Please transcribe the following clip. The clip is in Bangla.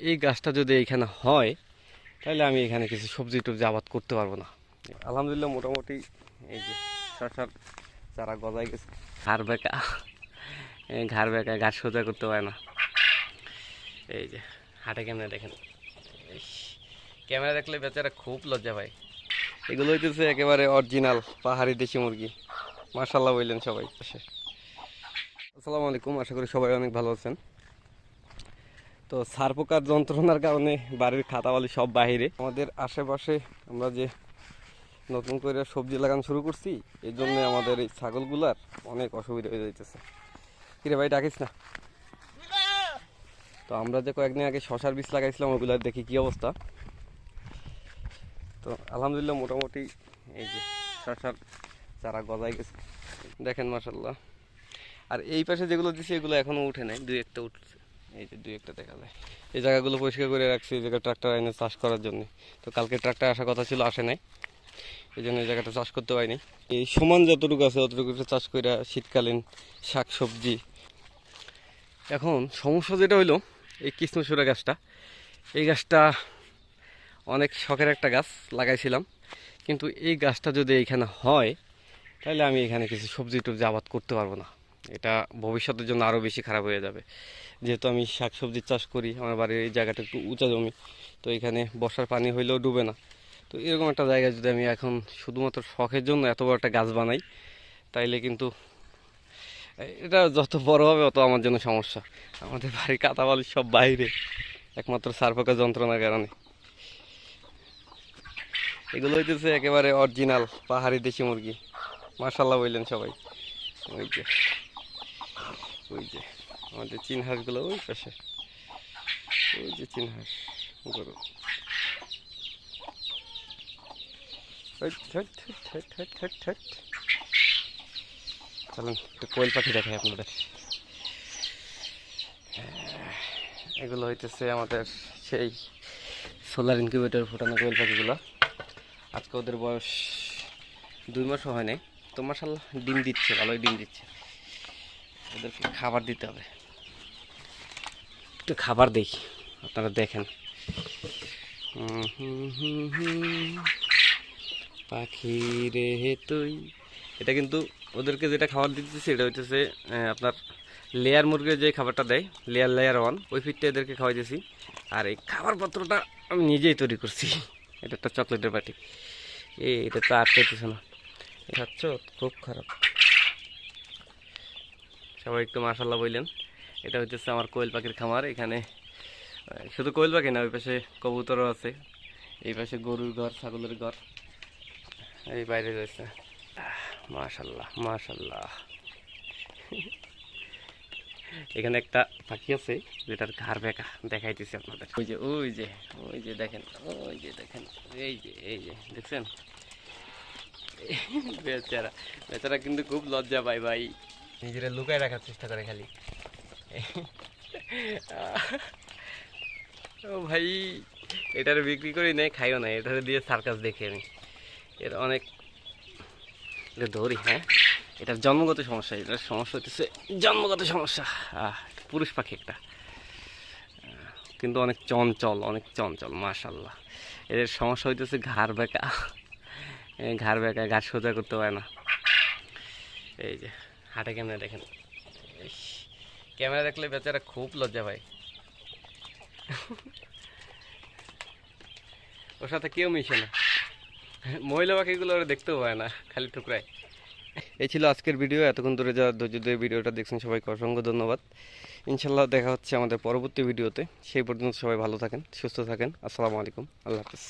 এই গাছটা যদি এইখানে হয় তাহলে আমি এখানে কিছু সবজি টবজি আবাদ করতে পারবো না। আলহামদুলিল্লাহ মোটামুটি এই যে শশার চারা গজাই গেছে। ঘাড় বেঁকা, ঘাড় বেঁকা, ঘাড় সোজা করতে পারে না। এই যে হাটে কেমনে দেখেন, ক্যামেরা দেখলে বেচারা খুব লজ্জা পায়। এগুলো হইতেছে একেবারে অরিজিনাল পাহাড়ি দেশি মুরগি। মাশাল্লাহ বললেন সবাই। আসসালামু আলাইকুম, আশা করি সবাই অনেক ভালো আছেন। তো সার পোকার যন্ত্রণার কারণে বাড়ির খাতাবালি সব বাইরে। আমাদের আশেপাশে আমরা যে নতুন করে সবজি লাগানো শুরু করছি, এই জন্য আমাদের এই ছাগলগুলার অনেক অসুবিধা হয়ে যাইতেছে। কিরে ভাই ডাকিস না। তো আমরা যে কয়েকদিন আগে শশার বীজ লাগাইছিলাম ওগুলার দেখি কি অবস্থা। তো আলহামদুলিল্লাহ মোটামুটি এই যে শশার চারা গজাই গেছে দেখেন, মাশাল্লাহ। আর এই পাশে যেগুলো দিচ্ছে এগুলো এখনো উঠে নাই, দুই একটা উঠছে। এই যে দুই একটা দেখা যায়। এই জায়গাগুলো পরিষ্কার করে রাখছি এই জায়গায় ট্রাক্টর আইনে চাষ করার জন্য। তো কালকে ট্রাক্টর আসার কথা ছিল, আসে নাই, এই জন্য এই জায়গাটা চাষ করতে পারিনি। এই সমান যতটুকু আছে অতটুকু চাষ করে শীতকালীন শাক সবজি। এখন সমস্যা যেটা হইলো, এই কৃষ্ণচূড়া গাছটা, এই গাছটা অনেক শখের একটা গাছ লাগাইছিলাম, কিন্তু এই গাছটা যদি এইখানে হয় তাহলে আমি এখানে কিছু সবজি টবজি আবাদ করতে পারবো না। এটা ভবিষ্যতের জন্য আরও বেশি খারাপ হয়ে যাবে। যেহেতু আমি শাক সবজির চাষ করি, আমার বাড়ির এই জায়গাটা একটু উঁচা জমি, তো এখানে বর্ষার পানি হইলেও ডুবে না। তো এরকম একটা জায়গায় যদি আমি এখন শুধুমাত্র শখের জন্য এত বড় একটা গাছ বানাই, তাইলে কিন্তু এটা যত বড় হবে অত আমার জন্য সমস্যা। আমাদের বাড়ির কাঁচাবালি সব বাইরে, একমাত্র সার পোকা যন্ত্রণার কারণে। এগুলো হইতেছে একেবারে অরিজিনাল পাহাড়ি দেশি মুরগি। মাশাল্লাহ বললেন সবাই। ওই যে ওই যে আমাদের চীন হাঁসগুলো ওই পাশে, ওই যে চীন হাঁস গরু। চলেন একটু কোয়েল পাখি দেখাই আপনাদের। এগুলো হইতেছে আমাদের সেই সোলার ইনকিউবেটর ফোটানো কোয়েল পাখিগুলো। আজকে ওদের বয়স 2 মাসও হয় নাই, তো মাশাল্লাহ ডিম দিচ্ছে, ভালোই ডিম দিচ্ছে। ওদেরকে খাবার দিতে হবে, একটু খাবার দেই, আপনারা দেখেন। পাখি রে তুই, এটা কিন্তু ওদেরকে যেটা খাবার দিতেছি এটা হইতেছে আপনার লেয়ার মুরগির যে খাবারটা দেয়, লেয়ার 1, ওই ফিডটা এদেরকে খাওয়াইতেছি। আর এই খাবার পত্রটা আমি নিজেই তৈরি করছি। এটা একটা চকলেটের বাটি, এটা তো আটকাইতেছে না, খাচ্ছ খুব খারাপ। সবাই একটু মাশাল্লাহ বললেন। এটা হচ্ছে আমার কোয়েল পাখির খামার। এখানে শুধু কোয়েল পাখি না, ওই পাশে কবুতরও আছে, এই পাশে গরুর ঘর, ছাগলের ঘর, এই বাইরে রয়েছে। মাশাল্লাহ মাশাল্লাহ। এখানে একটা পাখি আছে যেটার ঘাড় বেঁকা, দেখাইতেছি আপনাদের। ওই যে ওই যে ওই যে দেখেন, ওই যে দেখেন, এই যে দেখছেন। বেচারা বেচারা কিন্তু খুব লজ্জা পায় ভাই, নিজেরা লুকায় রাখার চেষ্টা করে খালি। ও ভাই, এটারে বিক্রি করি নাই, খাইও না, এটারে দিয়ে সার্কাস দেখি আমি। এর অনেক ধরি, হ্যাঁ, এটার জন্মগত সমস্যা, এটার সমস্যা হচ্ছে জন্মগত সমস্যা। পুরুষ পাখি একটা, কিন্তু অনেক চঞ্চল মাশাল্লাহ। এদের সমস্যা হইতেছে ঘাড় বেঁকা, ঘাড় সোজা করতে পারে না। এই যে হাটে কেমনে দেখেন, ক্যামেরা দেখলে বেচারা খুব লজ্জা পায়। ওর সাথে কেউ মিশে না, মহিলা পাখিগুলো ওরা দেখতেও পায় না, খালি ঠুকরায়। এই ছিল আজকের ভিডিও। এতক্ষণ ধরে যা ধৈর্য ধরে ভিডিওটা দেখছেন সবাইকে অসংখ্য ধন্যবাদ। ইনশাল্লাহ দেখা হচ্ছে আমাদের পরবর্তী ভিডিওতে। সেই পর্যন্ত সবাই ভালো থাকেন, সুস্থ থাকেন। আসসালামু আলাইকুম, আল্লাহ হাফিজ।